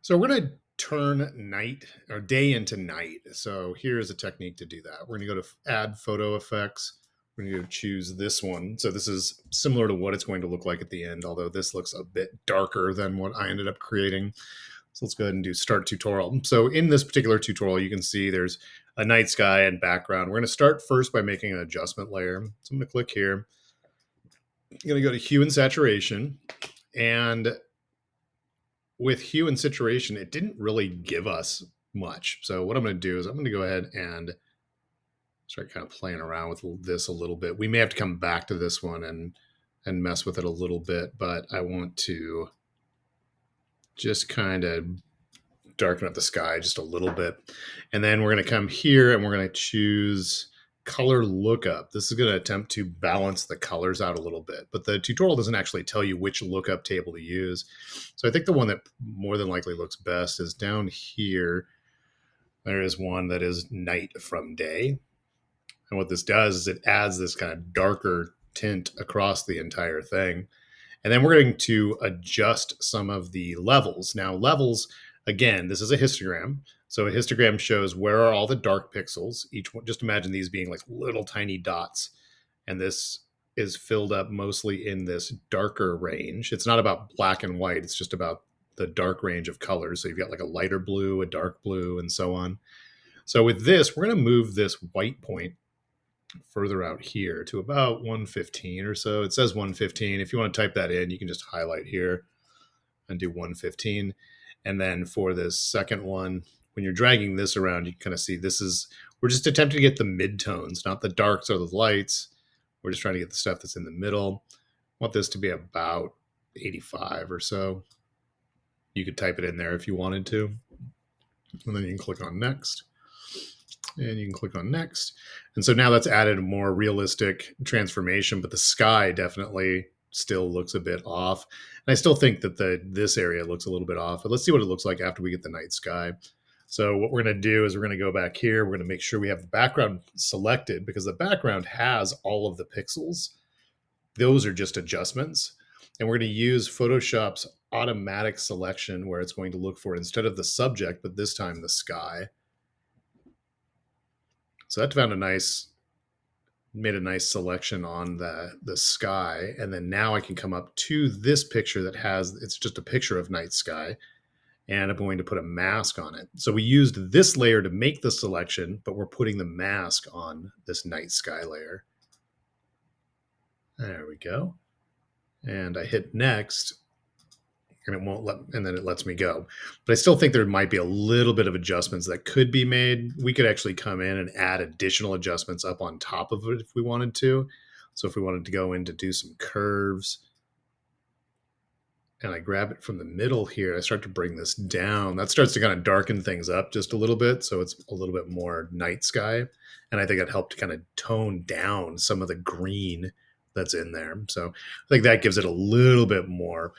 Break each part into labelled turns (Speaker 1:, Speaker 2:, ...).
Speaker 1: So we're going to turn night or day into night. So here's a technique to do that. We're going to go to add photo effects. We're going to go choose this one. So this is similar to what it's going to look like at the end, although this looks a bit darker than what I ended up creating. So let's go ahead and do start tutorial. So in this particular tutorial, you can see there's a night sky and background. We're going to start first by making an adjustment layer. So I'm going to click here. I'm going to go to hue and saturation, and with hue and saturation, it didn't really give us much. So what I'm going to do is I'm going to go ahead and start kind of playing around with this a little bit. We may have to come back to this one and mess with it a little bit, but I want to just kind of darken up the sky just a little bit. And then we're going to come here and we're going to choose color lookup. This is going to attempt to balance the colors out a little bit, but the tutorial doesn't actually tell you which lookup table to use. So I think the one that more than likely looks best is down here. There is one that is night from day. And what this does is it adds this kind of darker tint across the entire thing. And then we're going to adjust some of the levels. Now, levels, again, this is a histogram. So a histogram shows where are all the dark pixels. Each one, just imagine these being like little tiny dots. And this is filled up mostly in this darker range. It's not about black and white. It's just about the dark range of colors. So you've got like a lighter blue, a dark blue, and so on. So with this, we're going to move this white point further out here to about 115 or so. It says 115. If you want to type that in, you can just highlight here and do 115. And then for this second one, when you're dragging this around, you can kind of see we're just attempting to get the midtones, not the darks or the lights. We're just trying to get the stuff that's in the middle. I want this to be about 85 or so. You could type it in there if you wanted to. And then you can click on next. And you can click on next. And so now that's added a more realistic transformation, but the sky definitely still looks a bit off. And I still think that this area looks a little bit off, but let's see what it looks like after we get the night sky. So what we're going to do is we're going to go back here. We're going to make sure we have the background selected because the background has all of the pixels. Those are just adjustments. And we're going to use Photoshop's automatic selection where it's going to look for, instead of the subject, but this time the sky. So that made a nice selection on the sky. And then now I can come up to this picture it's just a picture of night sky. And I'm going to put a mask on it. So we used this layer to make the selection, but we're putting the mask on this night sky layer. There we go. And I hit next. And then it lets me go. But I still think there might be a little bit of adjustments that could be made. We could actually come in and add additional adjustments up on top of it if we wanted to. So if we wanted to go in to do some curves, and I grab it from the middle here, I start to bring this down. That starts to kind of darken things up just a little bit. So it's a little bit more night sky. And I think it helped to kind of tone down some of the green that's in there. So I think that gives it a little bit more.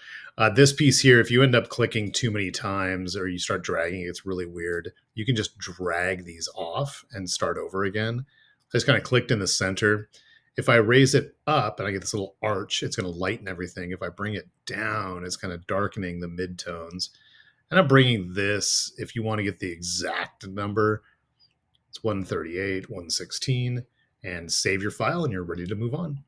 Speaker 1: This piece here, if you end up clicking too many times or you start dragging, it's really weird. You can just drag these off and start over again. I just kind of clicked in the center. If I raise it up and I get this little arch, it's going to lighten everything. If I bring it down, it's kind of darkening the midtones. And I'm bringing this, if you want to get the exact number, it's 138, 116, and save your file and you're ready to move on.